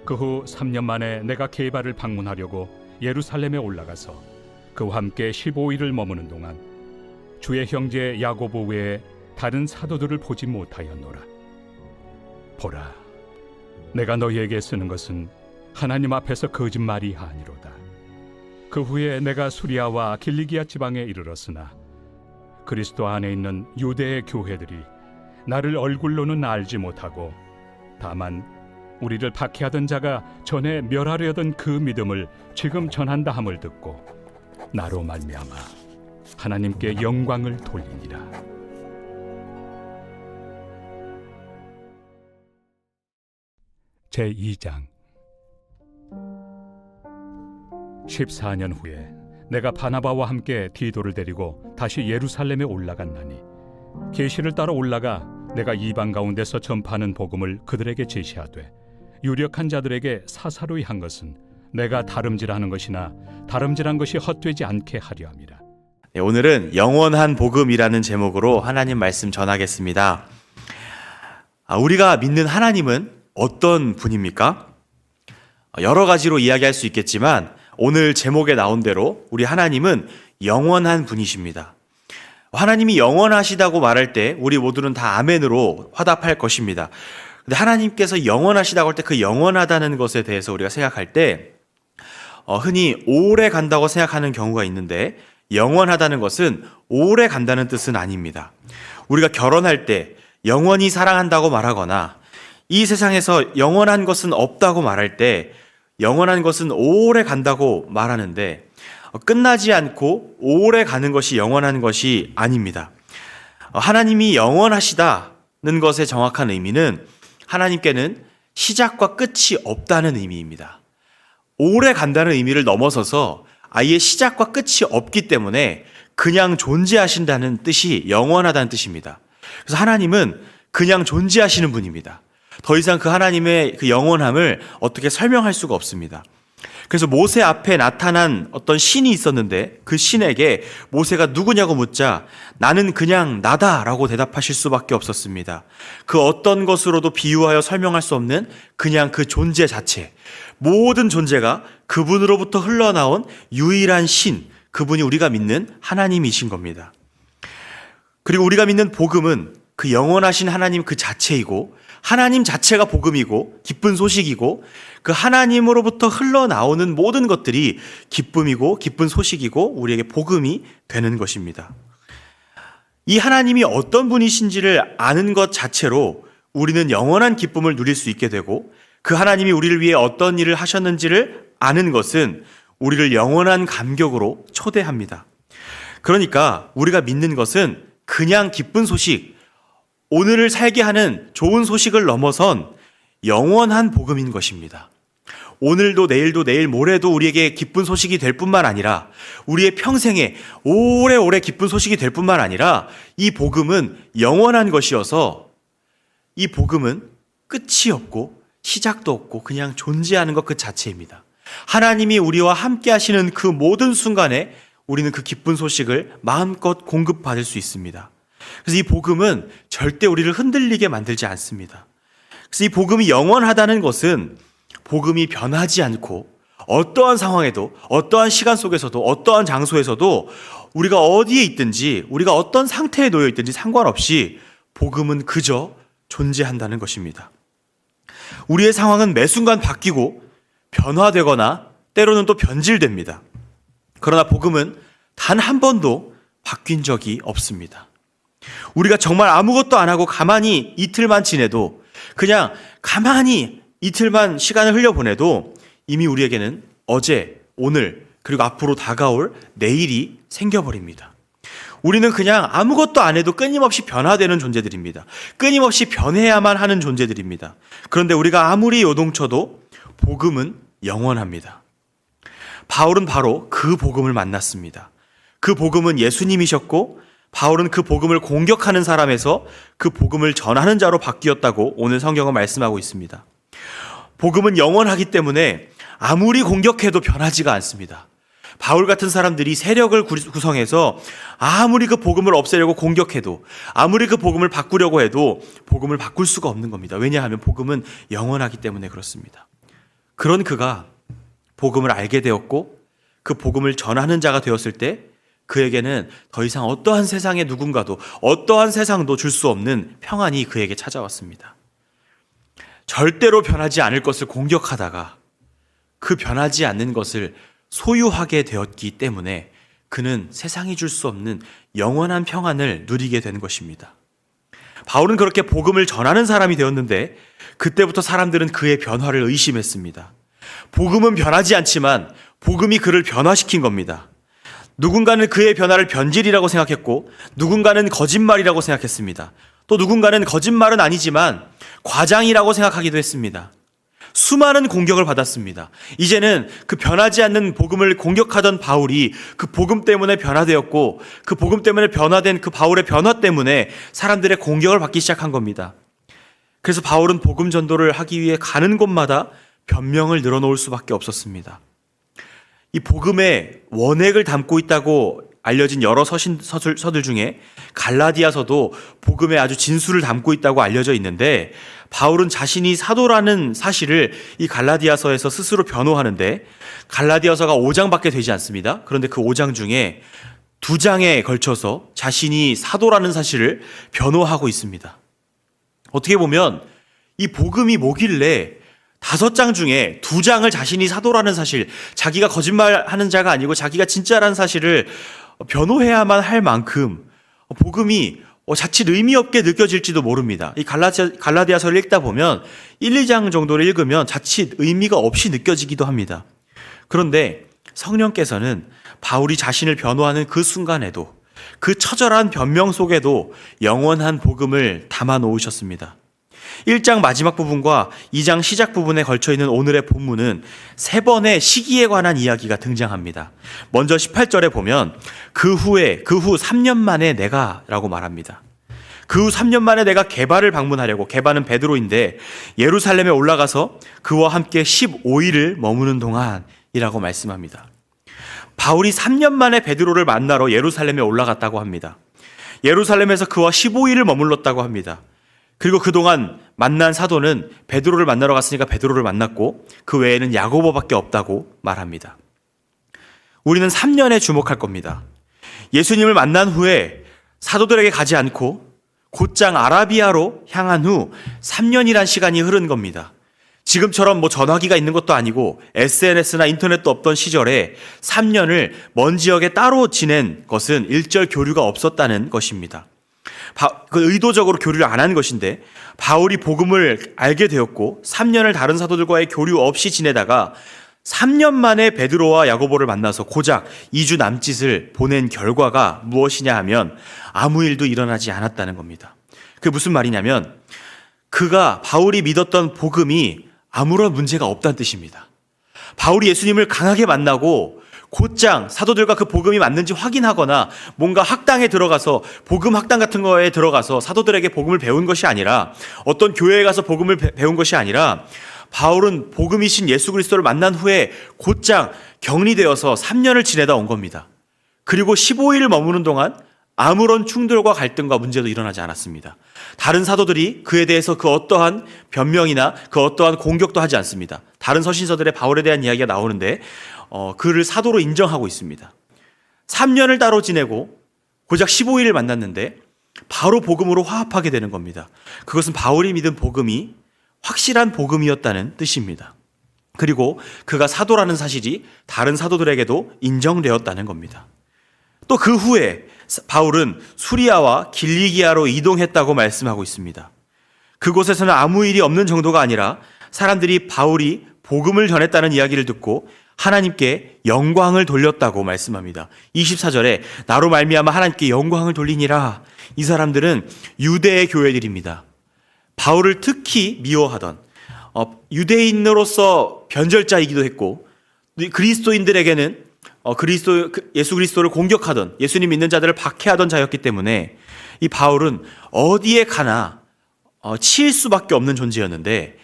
그 후 3년 만에 내가 게바를 방문하려고 예루살렘에 올라가서 그와 함께 15일을 머무는 동안 주의 형제 야고보 외에 다른 사도들을 보지 못하였노라. 보라, 내가 너희에게 쓰는 것은 하나님 앞에서 거짓말이 아니로다. 그 후에 내가 수리아와 길리기아 지방에 이르렀으나 그리스도 안에 있는 유대의 교회들이 나를 얼굴로는 알지 못하고 다만 우리를 박해하던 자가 전에 멸하려던 그 믿음을 지금 전한다 함을 듣고 나로 말미암아 하나님께 영광을 돌리니라. 제2장 14년 후에 내가 바나바와 함께 디도를 데리고 다시 예루살렘에 올라갔나니 계시를 따라 올라가 내가 이방 가운데서 전파하는 복음을 그들에게 제시하되 유력한 자들에게 사사로이 한 것은 내가 다름질하는 것이나 다름질한 것이 헛되지 않게 하려 함이라. 네, 오늘은 영원한 복음이라는 제목으로 하나님 말씀 전하겠습니다. 우리가 믿는 하나님은 어떤 분입니까? 여러 가지로 이야기할 수 있겠지만 오늘 제목에 나온 대로 우리 하나님은 영원한 분이십니다. 하나님이 영원하시다고 말할 때 우리 모두는 다 아멘으로 화답할 것입니다. 근데 하나님께서 영원하시다고 할 때 그 영원하다는 것에 대해서 우리가 생각할 때 흔히 오래 간다고 생각하는 경우가 있는데 영원하다는 것은 오래 간다는 뜻은 아닙니다. 우리가 결혼할 때 영원히 사랑한다고 말하거나 이 세상에서 영원한 것은 없다고 말할 때 영원한 것은 오래 간다고 말하는데 끝나지 않고 오래 가는 것이 영원한 것이 아닙니다. 하나님이 영원하시다는 것의 정확한 의미는 하나님께는 시작과 끝이 없다는 의미입니다. 오래 간다는 의미를 넘어서서 아예 시작과 끝이 없기 때문에 그냥 존재하신다는 뜻이 영원하다는 뜻입니다. 그래서 하나님은 그냥 존재하시는 분입니다. 더 이상 그 하나님의 그 영원함을 어떻게 설명할 수가 없습니다. 그래서 모세 앞에 나타난 어떤 신이 있었는데 그 신에게 모세가 누구냐고 묻자 나는 그냥 나다라고 대답하실 수밖에 없었습니다. 그 어떤 것으로도 비유하여 설명할 수 없는 그냥 그 존재 자체, 모든 존재가 그분으로부터 흘러나온 유일한 신, 그분이 우리가 믿는 하나님이신 겁니다. 그리고 우리가 믿는 복음은 그 영원하신 하나님 그 자체이고 하나님 자체가 복음이고 기쁜 소식이고 그 하나님으로부터 흘러나오는 모든 것들이 기쁨이고 기쁜 소식이고 우리에게 복음이 되는 것입니다. 이 하나님이 어떤 분이신지를 아는 것 자체로 우리는 영원한 기쁨을 누릴 수 있게 되고 그 하나님이 우리를 위해 어떤 일을 하셨는지를 아는 것은 우리를 영원한 감격으로 초대합니다. 그러니까 우리가 믿는 것은 그냥 기쁜 소식, 오늘을 살게 하는 좋은 소식을 넘어선 영원한 복음인 것입니다. 오늘도 내일도 내일 모레도 우리에게 기쁜 소식이 될 뿐만 아니라 우리의 평생에 오래오래 기쁜 소식이 될 뿐만 아니라 이 복음은 영원한 것이어서 이 복음은 끝이 없고 시작도 없고 그냥 존재하는 것 그 자체입니다. 하나님이 우리와 함께 하시는 그 모든 순간에 우리는 그 기쁜 소식을 마음껏 공급받을 수 있습니다. 그래서 이 복음은 절대 우리를 흔들리게 만들지 않습니다. 그래서 이 복음이 영원하다는 것은 복음이 변하지 않고 어떠한 상황에도 어떠한 시간 속에서도 어떠한 장소에서도 우리가 어디에 있든지 우리가 어떤 상태에 놓여 있든지 상관없이 복음은 그저 존재한다는 것입니다. 우리의 상황은 매 순간 바뀌고 변화되거나 때로는 또 변질됩니다. 그러나 복음은 단 한 번도 바뀐 적이 없습니다. 우리가 정말 아무것도 안 하고 가만히 이틀만 지내도 그냥 가만히 이틀만 시간을 흘려보내도 이미 우리에게는 어제, 오늘, 그리고 앞으로 다가올 내일이 생겨버립니다. 우리는 그냥 아무것도 안 해도 끊임없이 변화되는 존재들입니다. 끊임없이 변해야만 하는 존재들입니다. 그런데 우리가 아무리 요동쳐도 복음은 영원합니다. 바울은 바로 그 복음을 만났습니다. 그 복음은 예수님이셨고 바울은 그 복음을 공격하는 사람에서 그 복음을 전하는 자로 바뀌었다고 오늘 성경은 말씀하고 있습니다. 복음은 영원하기 때문에 아무리 공격해도 변하지가 않습니다. 바울 같은 사람들이 세력을 구성해서 아무리 그 복음을 없애려고 공격해도 아무리 그 복음을 바꾸려고 해도 복음을 바꿀 수가 없는 겁니다. 왜냐하면 복음은 영원하기 때문에 그렇습니다. 그런 그가 복음을 알게 되었고 그 복음을 전하는 자가 되었을 때 그에게는 더 이상 어떠한 세상의 누군가도 어떠한 세상도 줄 수 없는 평안이 그에게 찾아왔습니다. 절대로 변하지 않을 것을 공격하다가 그 변하지 않는 것을 소유하게 되었기 때문에 그는 세상이 줄 수 없는 영원한 평안을 누리게 된 것입니다. 바울은 그렇게 복음을 전하는 사람이 되었는데 그때부터 사람들은 그의 변화를 의심했습니다. 복음은 변하지 않지만 복음이 그를 변화시킨 겁니다. 누군가는 그의 변화를 변질이라고 생각했고 누군가는 거짓말이라고 생각했습니다. 또 누군가는 거짓말은 아니지만 과장이라고 생각하기도 했습니다. 수많은 공격을 받았습니다. 이제는 그 변하지 않는 복음을 공격하던 바울이 그 복음 때문에 변화되었고 그 복음 때문에 변화된 그 바울의 변화 때문에 사람들의 공격을 받기 시작한 겁니다. 그래서 바울은 복음 전도를 하기 위해 가는 곳마다 변명을 늘어놓을 수밖에 없었습니다. 이 복음의 원액을 담고 있다고 알려진 여러 서들 중에 갈라디아서도 복음의 아주 진수를 담고 있다고 알려져 있는데 바울은 자신이 사도라는 사실을 이 갈라디아서에서 스스로 변호하는데 갈라디아서가 5장밖에 되지 않습니다. 그런데 그 5장 중에 2장에 걸쳐서 자신이 사도라는 사실을 변호하고 있습니다. 어떻게 보면 이 복음이 뭐길래 5장 중에 2장을 자신이 사도라는 사실, 자기가 거짓말하는 자가 아니고 자기가 진짜라는 사실을 변호해야만 할 만큼 복음이 자칫 의미 없게 느껴질지도 모릅니다. 이 갈라디아서를 읽다 보면 1, 2장 정도를 읽으면 자칫 의미가 없이 느껴지기도 합니다. 그런데 성령께서는 바울이 자신을 변호하는 그 순간에도 그 처절한 변명 속에도 영원한 복음을 담아 놓으셨습니다. 1장 마지막 부분과 2장 시작 부분에 걸쳐 있는 오늘의 본문은 3번의 시기에 관한 이야기가 등장합니다. 먼저 18절에 보면 그 후 3년 만에 내가 라고 말합니다. 그 후 3년 만에 내가 게바를 방문하려고, 게바는 베드로인데 예루살렘에 올라가서 그와 함께 15일을 머무는 동안이라고 말씀합니다. 바울이 3년 만에 베드로를 만나러 예루살렘에 올라갔다고 합니다. 예루살렘에서 그와 15일을 머물렀다고 합니다. 그리고 그동안 만난 사도는 베드로를 만나러 갔으니까 베드로를 만났고 그 외에는 야고보밖에 없다고 말합니다. 우리는 3년에 주목할 겁니다. 예수님을 만난 후에 사도들에게 가지 않고 곧장 아라비아로 향한 후 3년이란 시간이 흐른 겁니다. 지금처럼 전화기가 있는 것도 아니고 SNS나 인터넷도 없던 시절에 3년을 먼 지역에 따로 지낸 것은 일절 교류가 없었다는 것입니다. 의도적으로 교류를 안 한 것인데 바울이 복음을 알게 되었고 3년을 다른 사도들과의 교류 없이 지내다가 3년 만에 베드로와 야고보를 만나서 고작 2주 남짓을 보낸 결과가 무엇이냐 하면 아무 일도 일어나지 않았다는 겁니다. 그게 무슨 말이냐면 바울이 믿었던 복음이 아무런 문제가 없다는 뜻입니다. 바울이 예수님을 강하게 만나고 곧장 사도들과 그 복음이 맞는지 확인하거나 뭔가 학당에 들어가서 복음 학당 같은 거에 들어가서 사도들에게 복음을 배운 것이 아니라 어떤 교회에 가서 복음을 배운 것이 아니라 바울은 복음이신 예수 그리스도를 만난 후에 곧장 격리되어서 3년을 지내다 온 겁니다. 그리고 15일을 머무는 동안 아무런 충돌과 갈등과 문제도 일어나지 않았습니다. 다른 사도들이 그에 대해서 그 어떠한 변명이나 그 어떠한 공격도 하지 않습니다. 다른 서신서들의 바울에 대한 이야기가 나오는데 그를 사도로 인정하고 있습니다. 3년을 따로 지내고 고작 15일을 만났는데 바로 복음으로 화합하게 되는 겁니다. 그것은 바울이 믿은 복음이 확실한 복음이었다는 뜻입니다. 그리고 그가 사도라는 사실이 다른 사도들에게도 인정되었다는 겁니다. 또 그 후에 바울은 수리아와 길리기아로 이동했다고 말씀하고 있습니다. 그곳에서는 아무 일이 없는 정도가 아니라 사람들이 바울이 복음을 전했다는 이야기를 듣고 하나님께 영광을 돌렸다고 말씀합니다. 24절에 나로 말미암아 하나님께 영광을 돌리니라. 이 사람들은 유대의 교회들입니다. 바울을 특히 미워하던 유대인으로서 변절자이기도 했고 그리스도인들에게는 예수 그리스도를 공격하던 예수님 믿는 자들을 박해하던 자였기 때문에 이 바울은 어디에 가나 치일 수밖에 없는 존재였는데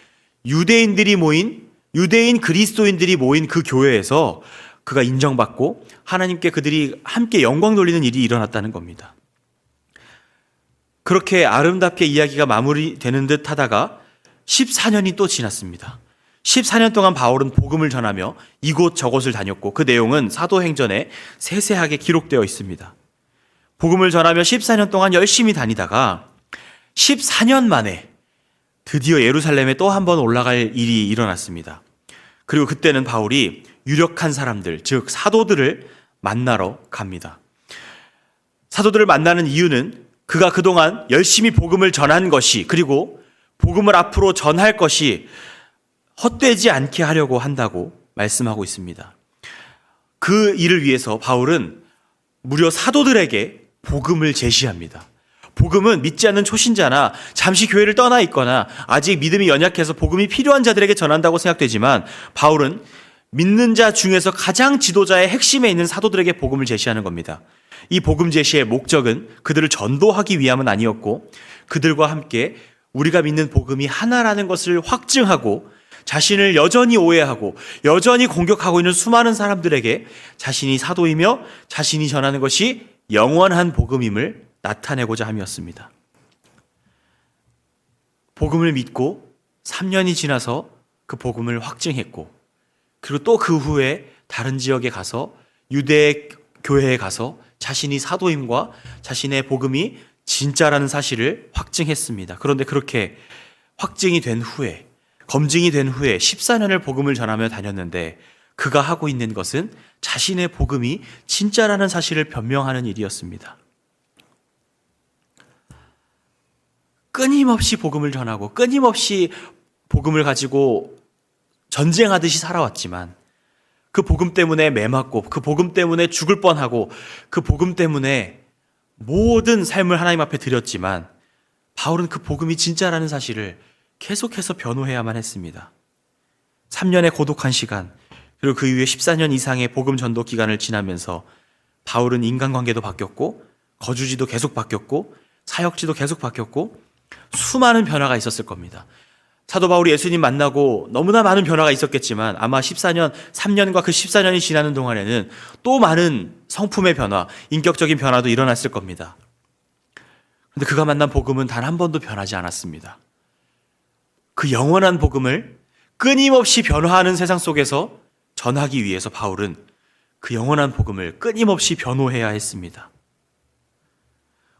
유대인 그리스도인들이 모인 그 교회에서 그가 인정받고 하나님께 그들이 함께 영광 돌리는 일이 일어났다는 겁니다. 그렇게 아름답게 이야기가 마무리되는 듯 하다가 14년이 또 지났습니다. 14년 동안 바울은 복음을 전하며 이곳 저곳을 다녔고 그 내용은 사도행전에 세세하게 기록되어 있습니다. 복음을 전하며 14년 동안 열심히 다니다가 14년 만에 드디어 예루살렘에 또 한 번 올라갈 일이 일어났습니다. 그리고 그때는 바울이 유력한 사람들, 즉 사도들을 만나러 갑니다. 사도들을 만나는 이유는 그가 그동안 열심히 복음을 전한 것이, 그리고 복음을 앞으로 전할 것이 헛되지 않게 하려고 한다고 말씀하고 있습니다. 그 일을 위해서 바울은 무려 사도들에게 복음을 제시합니다. 복음은 믿지 않는 초신자나 잠시 교회를 떠나 있거나 아직 믿음이 연약해서 복음이 필요한 자들에게 전한다고 생각되지만, 바울은 믿는 자 중에서 가장 지도자의 핵심에 있는 사도들에게 복음을 제시하는 겁니다. 이 복음 제시의 목적은 그들을 전도하기 위함은 아니었고, 그들과 함께 우리가 믿는 복음이 하나라는 것을 확증하고 자신을 여전히 오해하고 여전히 공격하고 있는 수많은 사람들에게 자신이 사도이며 자신이 전하는 것이 영원한 복음임을 나타내고자 함이었습니다. 복음을 믿고 3년이 지나서 그 복음을 확증했고, 그리고 또 그 후에 다른 지역에 가서 유대 교회에 가서 자신이 사도임과 자신의 복음이 진짜라는 사실을 확증했습니다. 그런데 그렇게 확증이 된 후에, 검증이 된 후에 14년을 복음을 전하며 다녔는데 그가 하고 있는 것은 자신의 복음이 진짜라는 사실을 변명하는 일이었습니다. 끊임없이 복음을 전하고 끊임없이 복음을 가지고 전쟁하듯이 살아왔지만, 그 복음 때문에 매맞고 그 복음 때문에 죽을 뻔하고 그 복음 때문에 모든 삶을 하나님 앞에 드렸지만, 바울은 그 복음이 진짜라는 사실을 계속해서 변호해야만 했습니다. 3년의 고독한 시간, 그리고 그 이후에 14년 이상의 복음 전도 기간을 지나면서 바울은 인간관계도 바뀌었고 거주지도 계속 바뀌었고 사역지도 계속 바뀌었고 수많은 변화가 있었을 겁니다. 사도 바울이 예수님 만나고 너무나 많은 변화가 있었겠지만 아마 3년과 그 14년이 지나는 동안에는 또 많은 성품의 변화, 인격적인 변화도 일어났을 겁니다. 그런데 그가 만난 복음은 단 한 번도 변하지 않았습니다. 그 영원한 복음을 끊임없이 변화하는 세상 속에서 전하기 위해서 바울은 그 영원한 복음을 끊임없이 변호해야 했습니다.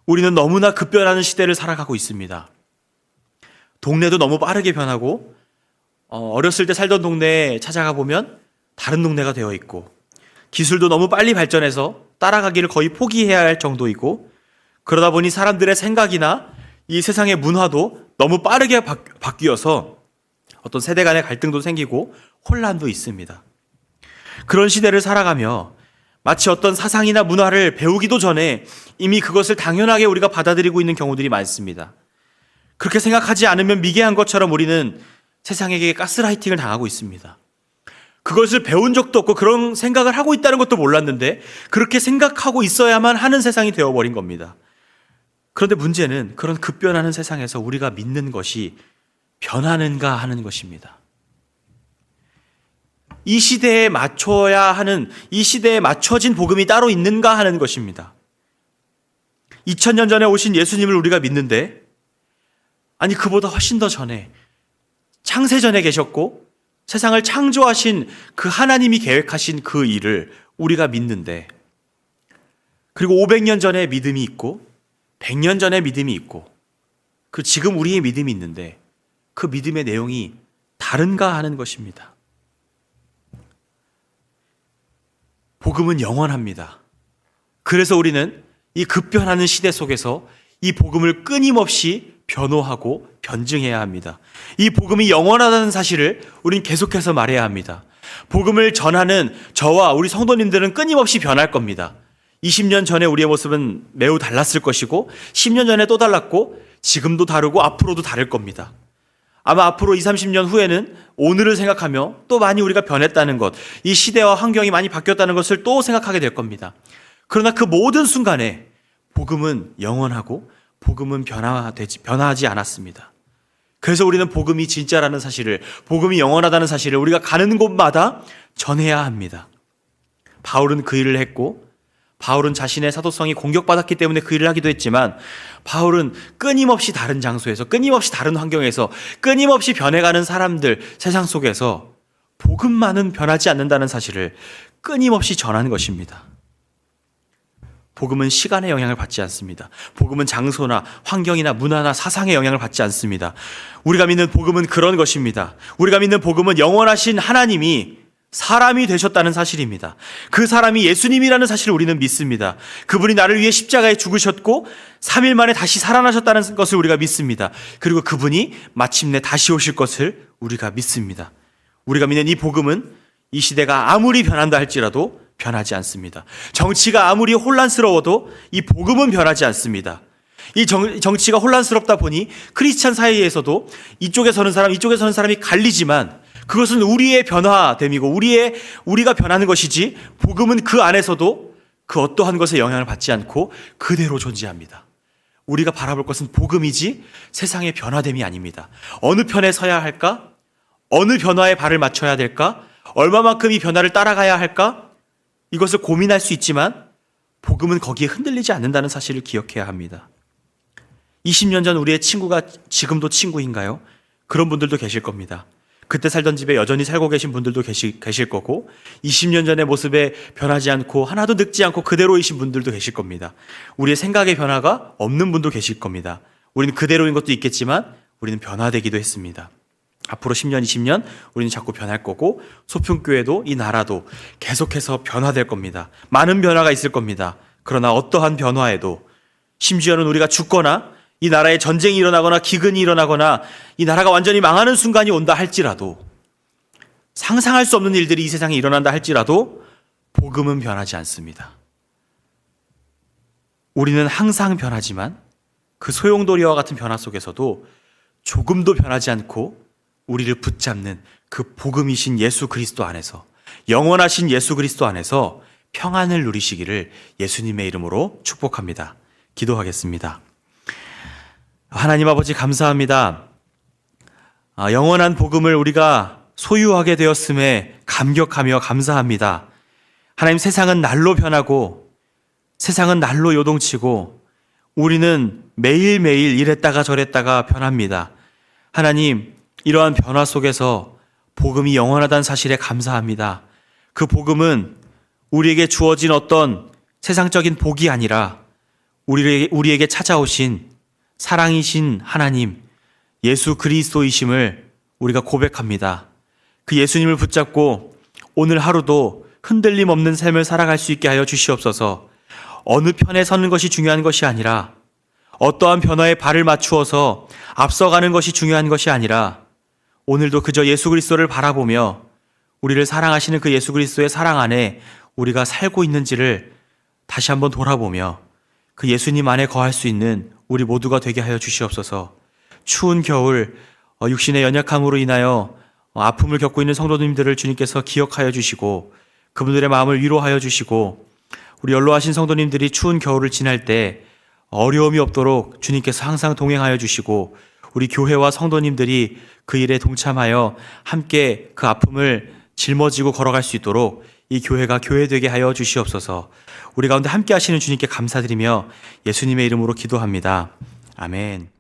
우리는 너무나 급변하는 시대를 살아가고 있습니다. 동네도 너무 빠르게 변하고 어렸을 때 살던 동네에 찾아가 보면 다른 동네가 되어 있고, 기술도 너무 빨리 발전해서 따라가기를 거의 포기해야 할 정도이고, 그러다 보니 사람들의 생각이나 이 세상의 문화도 너무 빠르게 바뀌어서 어떤 세대 간의 갈등도 생기고 혼란도 있습니다. 그런 시대를 살아가며 마치 어떤 사상이나 문화를 배우기도 전에 이미 그것을 당연하게 우리가 받아들이고 있는 경우들이 많습니다. 그렇게 생각하지 않으면 미개한 것처럼 우리는 세상에게 가스라이팅을 당하고 있습니다. 그것을 배운 적도 없고 그런 생각을 하고 있다는 것도 몰랐는데 그렇게 생각하고 있어야만 하는 세상이 되어버린 겁니다. 그런데 문제는 그런 급변하는 세상에서 우리가 믿는 것이 변하는가 하는 것입니다. 이 시대에 맞춰야 하는, 이 시대에 맞춰진 복음이 따로 있는가 하는 것입니다. 2000년 전에 오신 예수님을 우리가 믿는데, 아니 그보다 훨씬 더 전에 창세전에 계셨고 세상을 창조하신 그 하나님이 계획하신 그 일을 우리가 믿는데, 그리고 500년 전에 믿음이 있고 100년 전에 믿음이 있고 그 지금 우리의 믿음이 있는데 그 믿음의 내용이 다른가 하는 것입니다. 복음은 영원합니다. 그래서 우리는 이 급변하는 시대 속에서 이 복음을 끊임없이 변호하고 변증해야 합니다. 이 복음이 영원하다는 사실을 우린 계속해서 말해야 합니다. 복음을 전하는 저와 우리 성도님들은 끊임없이 변할 겁니다. 20년 전에 우리의 모습은 매우 달랐을 것이고 10년 전에 또 달랐고 지금도 다르고 앞으로도 다를 겁니다. 아마 앞으로 20, 30년 후에는 오늘을 생각하며 또 많이 우리가 변했다는 것, 이 시대와 환경이 많이 바뀌었다는 것을 또 생각하게 될 겁니다. 그러나 그 모든 순간에 복음은 영원하고 복음은 변화하지 않았습니다. 그래서 우리는 복음이 진짜라는 사실을, 복음이 영원하다는 사실을 우리가 가는 곳마다 전해야 합니다. 바울은 그 일을 했고 바울은 자신의 사도성이 공격받았기 때문에 그 일을 하기도 했지만 바울은 끊임없이 다른 장소에서, 끊임없이 다른 환경에서, 끊임없이 변해가는 사람들, 세상 속에서 복음만은 변하지 않는다는 사실을 끊임없이 전하는 것입니다. 복음은 시간의 영향을 받지 않습니다. 복음은 장소나 환경이나 문화나 사상의 영향을 받지 않습니다. 우리가 믿는 복음은 그런 것입니다. 우리가 믿는 복음은 영원하신 하나님이 사람이 되셨다는 사실입니다. 그 사람이 예수님이라는 사실을 우리는 믿습니다. 그분이 나를 위해 십자가에 죽으셨고 3일 만에 다시 살아나셨다는 것을 우리가 믿습니다. 그리고 그분이 마침내 다시 오실 것을 우리가 믿습니다. 우리가 믿는 이 복음은 이 시대가 아무리 변한다 할지라도 변하지 않습니다. 정치가 아무리 혼란스러워도 이 복음은 변하지 않습니다. 이 정치가 혼란스럽다 보니 크리스찬 사이에서도 이쪽에 서는 사람, 이쪽에 서는 사람이 갈리지만 그것은 우리의 변화됨이고 우리가 변하는 것이지 복음은 그 안에서도 그 어떠한 것에 영향을 받지 않고 그대로 존재합니다. 우리가 바라볼 것은 복음이지 세상의 변화됨이 아닙니다. 어느 편에 서야 할까? 어느 변화에 발을 맞춰야 될까? 얼마만큼 이 변화를 따라가야 할까? 이것을 고민할 수 있지만 복음은 거기에 흔들리지 않는다는 사실을 기억해야 합니다. 20년 전 우리의 친구가 지금도 친구인가요? 그런 분들도 계실 겁니다. 그때 살던 집에 여전히 살고 계신 분들도 계실 거고 20년 전의 모습에 변하지 않고 하나도 늙지 않고 그대로이신 분들도 계실 겁니다. 우리의 생각의 변화가 없는 분도 계실 겁니다. 우리는 그대로인 것도 있겠지만 우리는 변화되기도 했습니다. 앞으로 10년, 20년 우리는 자꾸 변할 거고 소평교회도 이 나라도 계속해서 변화될 겁니다. 많은 변화가 있을 겁니다. 그러나 어떠한 변화에도 심지어는 우리가 죽거나 이 나라에 전쟁이 일어나거나 기근이 일어나거나 이 나라가 완전히 망하는 순간이 온다 할지라도 상상할 수 없는 일들이 이 세상에 일어난다 할지라도 복음은 변하지 않습니다. 우리는 항상 변하지만 그 소용돌이와 같은 변화 속에서도 조금도 변하지 않고 우리를 붙잡는 그 복음이신 예수 그리스도 안에서 영원하신 예수 그리스도 안에서 평안을 누리시기를 예수님의 이름으로 축복합니다. 기도하겠습니다. 하나님 아버지 감사합니다. 영원한 복음을 우리가 소유하게 되었음에 감격하며 감사합니다. 하나님 세상은 날로 변하고 세상은 날로 요동치고 우리는 매일매일 이랬다가 저랬다가 변합니다. 하나님 이러한 변화 속에서 복음이 영원하다는 사실에 감사합니다. 그 복음은 우리에게 주어진 어떤 세상적인 복이 아니라 우리에게 찾아오신 사랑이신 하나님 예수 그리스도이심을 우리가 고백합니다. 그 예수님을 붙잡고 오늘 하루도 흔들림 없는 삶을 살아갈 수 있게 하여 주시옵소서. 어느 편에 서는 것이 중요한 것이 아니라 어떠한 변화에 발을 맞추어서 앞서가는 것이 중요한 것이 아니라 오늘도 그저 예수 그리스도를 바라보며 우리를 사랑하시는 그 예수 그리스도의 사랑 안에 우리가 살고 있는지를 다시 한번 돌아보며 그 예수님 안에 거할 수 있는 우리 모두가 되게 하여 주시옵소서. 추운 겨울 육신의 연약함으로 인하여 아픔을 겪고 있는 성도님들을 주님께서 기억하여 주시고 그분들의 마음을 위로하여 주시고 우리 연로하신 성도님들이 추운 겨울을 지날 때 어려움이 없도록 주님께서 항상 동행하여 주시고 우리 교회와 성도님들이 그 일에 동참하여 함께 그 아픔을 짊어지고 걸어갈 수 있도록 이 교회가 교회되게 하여 주시옵소서. 우리 가운데 함께 하시는 주님께 감사드리며 예수님의 이름으로 기도합니다. 아멘.